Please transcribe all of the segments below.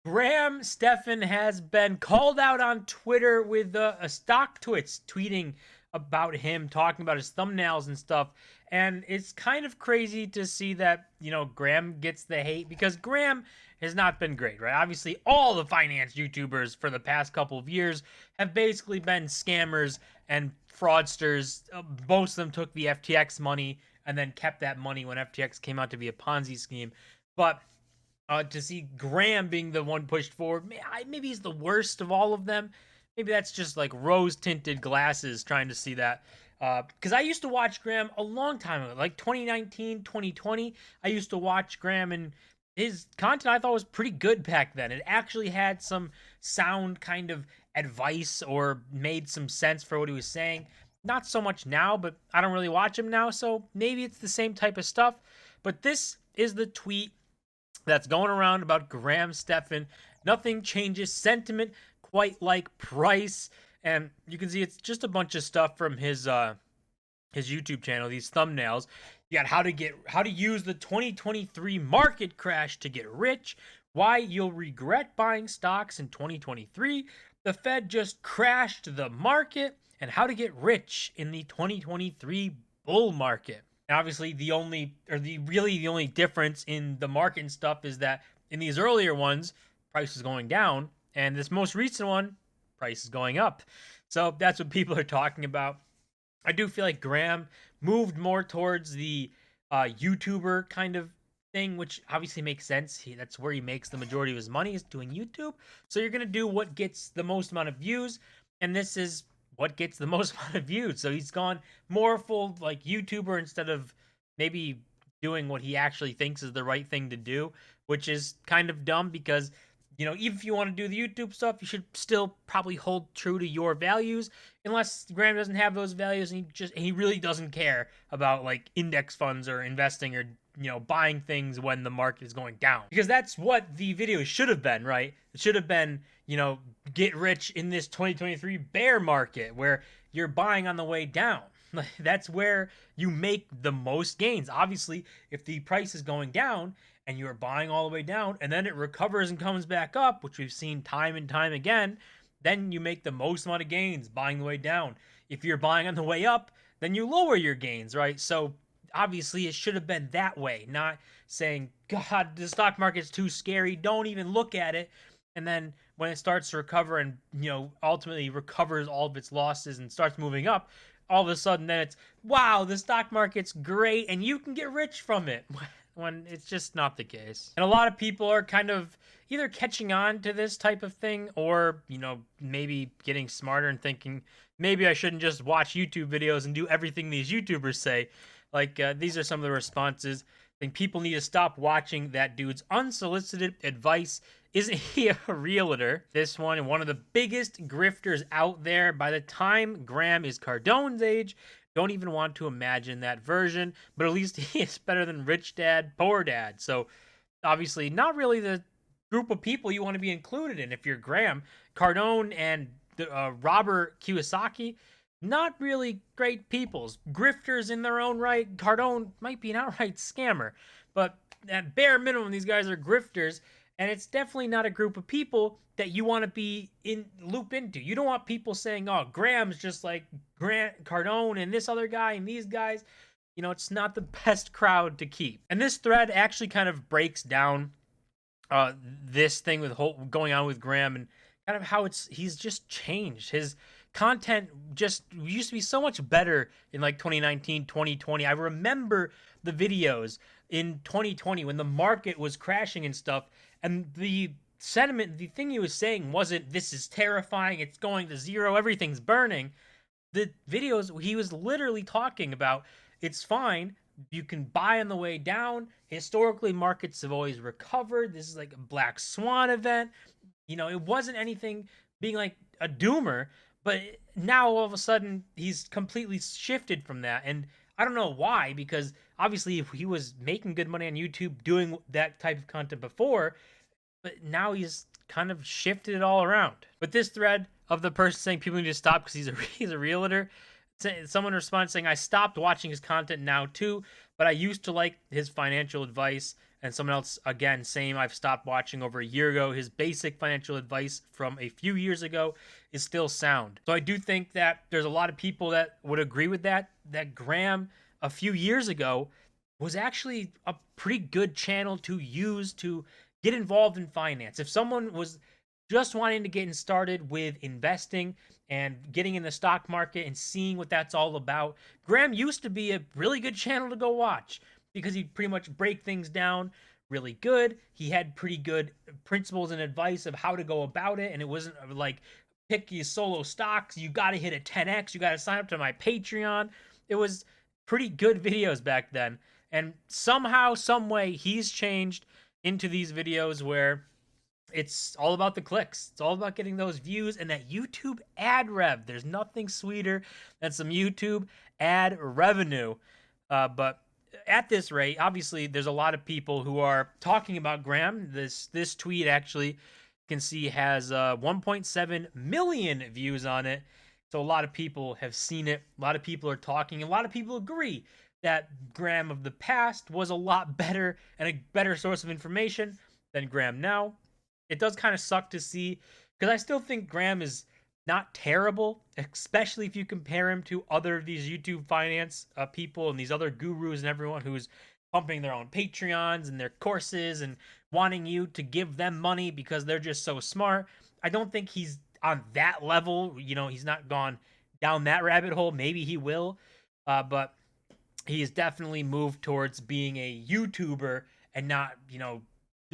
Stephan has been called out on Twitter with a Stocktwits tweeting about him, talking about his thumbnails and stuff. And it's kind of crazy to see that, Graham gets the hate because Graham has not been great, right? Obviously, all the finance YouTubers for the past couple of years have basically been scammers and fraudsters. Most of them took the FTX money and then kept that money when FTX came out to be a Ponzi scheme. But to see Graham being the one pushed forward, maybe he's the worst of all of them. Maybe that's just like rose tinted glasses trying to see that. Because I used to watch Graham a long time ago, like 2019, 2020. I used to watch Graham, and his content I thought was pretty good back then. It actually had some sound kind of advice or made some sense for what he was saying. Not so much now, but I don't really watch him now, so maybe it's the same type of stuff. But this is the tweet that's going around about Stephan. Nothing changes sentiment quite like price. And you can see it's just a bunch of stuff from his YouTube channel, these thumbnails. You got how to use the 2023 market crash to get rich, why you'll regret buying stocks in 2023, the Fed just crashed the market, and how to get rich in the 2023 bull market. And obviously the only difference in the market and stuff is that in these earlier ones, price is going down, and this most recent one, price is going up. So that's what people are talking about. I do feel like Graham moved more towards the YouTuber kind of thing, which obviously makes sense. That's where he makes the majority of his money, is doing YouTube. So you're gonna do what gets the most amount of views, and this is what gets the most amount of views. So he's gone more full like YouTuber instead of maybe doing what he actually thinks is the right thing to do, which is kind of dumb because even if you want to do the YouTube stuff, you should still probably hold true to your values, unless Graham doesn't have those values and he really doesn't care about like index funds or investing or buying things when the market is going down, because that's what the video should have been, right? It should have been get rich in this 2023 bear market where you're buying on the way down. That's where you make the most gains. Obviously, if the price is going down and you're buying all the way down and then it recovers and comes back up, which we've seen time and time again, then you make the most amount of gains buying the way down. If you're buying on the way up, then you lower your gains, right? So obviously it should have been that way, not saying, God, the stock market's too scary, don't even look at it. And then when it starts to recover and ultimately recovers all of its losses and starts moving up, all of a sudden then it's, wow, the stock market's great and you can get rich from it, when it's just not the case. And a lot of people are kind of either catching on to this type of thing or maybe getting smarter and thinking maybe I shouldn't just watch YouTube videos and do everything these YouTubers say. Like these are some of the responses. I think people need to stop watching that dude's unsolicited advice. Isn't he a realtor? This one of the biggest grifters out there. By the time Graham is Cardone's age, don't even want to imagine that version, but at least he is better than Rich Dad, Poor Dad. So obviously not really the group of people you want to be included in if you're Graham. Cardone and Robert Kiyosaki, not really great peoples. Grifters in their own right. Cardone might be an outright scammer, but at bare minimum, these guys are grifters, and it's definitely not a group of people that you want to be loop into. You don't want people saying, oh, Graham's just like Grant Cardone and this other guy and these guys. It's not the best crowd to keep. And this thread actually kind of breaks down this thing with going on with Graham and kind of how he's just changed. His content just used to be so much better in like 2019, 2020. I remember the videos in 2020 when the market was crashing and stuff, and the sentiment, the thing he was saying wasn't, this is terrifying, it's going to zero, everything's burning. The videos, he was literally talking about, it's fine, you can buy on the way down. Historically, markets have always recovered. This is like a black swan event. It wasn't anything being like a doomer, but now all of a sudden he's completely shifted from that. And I don't know why, because obviously if he was making good money on YouTube doing that type of content before, but now he's kind of shifted it all around. But this thread of the person saying people need to stop because he's a realtor, someone responds saying, I stopped watching his content now too, but I used to like his financial advice. And someone else, again, same, I've stopped watching over a year ago. His basic financial advice from a few years ago is still sound. So I do think that there's a lot of people that would agree with that Graham a few years ago was actually a pretty good channel to use to get involved in finance. If someone was just wanting to get started with investing and getting in the stock market and seeing what that's all about, Graham used to be a really good channel to go watch because he'd pretty much break things down really good. He had pretty good principles and advice of how to go about it, and it wasn't like pick your solo stocks, you got to hit a 10x, you got to sign up to my Patreon. It was pretty good videos back then. And somehow, some way, he's changed into these videos where it's all about the clicks. It's all about getting those views and that YouTube ad rev. There's nothing sweeter than some YouTube ad revenue. But at this rate, obviously, there's a lot of people who are talking about Graham. This tweet actually, you can see, has 1.7 million views on it. So a lot of people have seen it. A lot of people are talking. A lot of people agree that Graham of the past was a lot better and a better source of information than Graham now. It does kind of suck to see, because I still think Graham is not terrible, especially if you compare him to other of these YouTube finance people and these other gurus and everyone who's pumping their own Patreons and their courses and wanting you to give them money because they're just so smart. I don't think he's on that level. You know, he's not gone down that rabbit hole. Maybe he will, but he has definitely moved towards being a YouTuber and not, you know,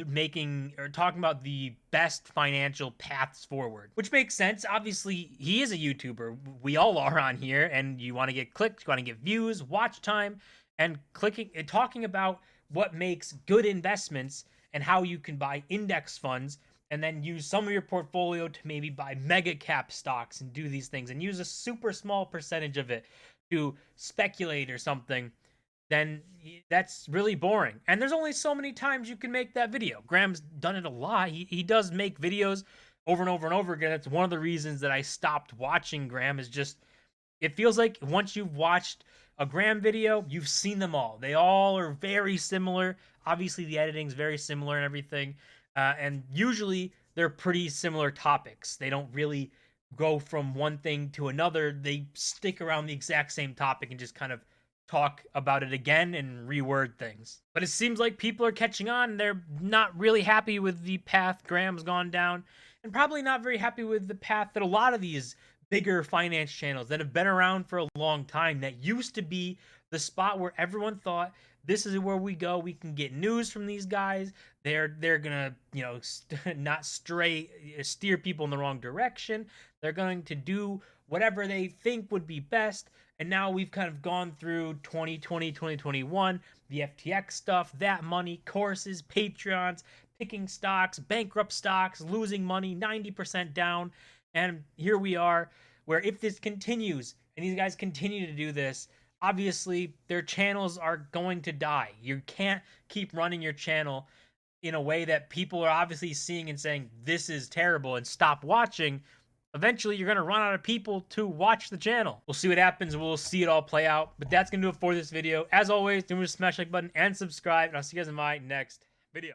making or talking about the best financial paths forward, which makes sense. Obviously, he is a YouTuber. We all are on here, and you want to get clicks, you want to get views, watch time, and clicking and talking about what makes good investments and how you can buy index funds and then use some of your portfolio to maybe buy mega cap stocks and do these things and use a super small percentage of it to speculate or something, then that's really boring. And there's only so many times you can make that video. Graham's done it a lot. He does make videos over and over and over again. That's one of the reasons that I stopped watching Graham, is just, it feels like once you've watched a Graham video, you've seen them all. They all are very similar. Obviously, the editing's very similar and everything. And usually, they're pretty similar topics. They don't really go from one thing to another. They stick around the exact same topic and just kind of talk about it again and reword things. But it seems like people are catching on. They're not really happy with the path Graham's gone down, and probably not very happy with the path that a lot of these bigger finance channels that have been around for a long time, that used to be the spot where everyone thought, this is where we go, we can get news from these guys, they're gonna, you know, not steer people in the wrong direction, they're going to do whatever they think would be best. And now we've kind of gone through 2020, 2021, the FTX stuff, that money, courses, Patreons, picking stocks, bankrupt stocks, losing money, 90% down. And here we are, where if this continues and these guys continue to do this, obviously their channels are going to die. You can't keep running your channel in a way that people are obviously seeing and saying, this is terrible, and stop watching. Eventually, you're going to run out of people to watch the channel. We'll see what happens. We'll see it all play out. But that's going to do it for this video. As always, don't forget to smash the like button and subscribe. And I'll see you guys in my next video.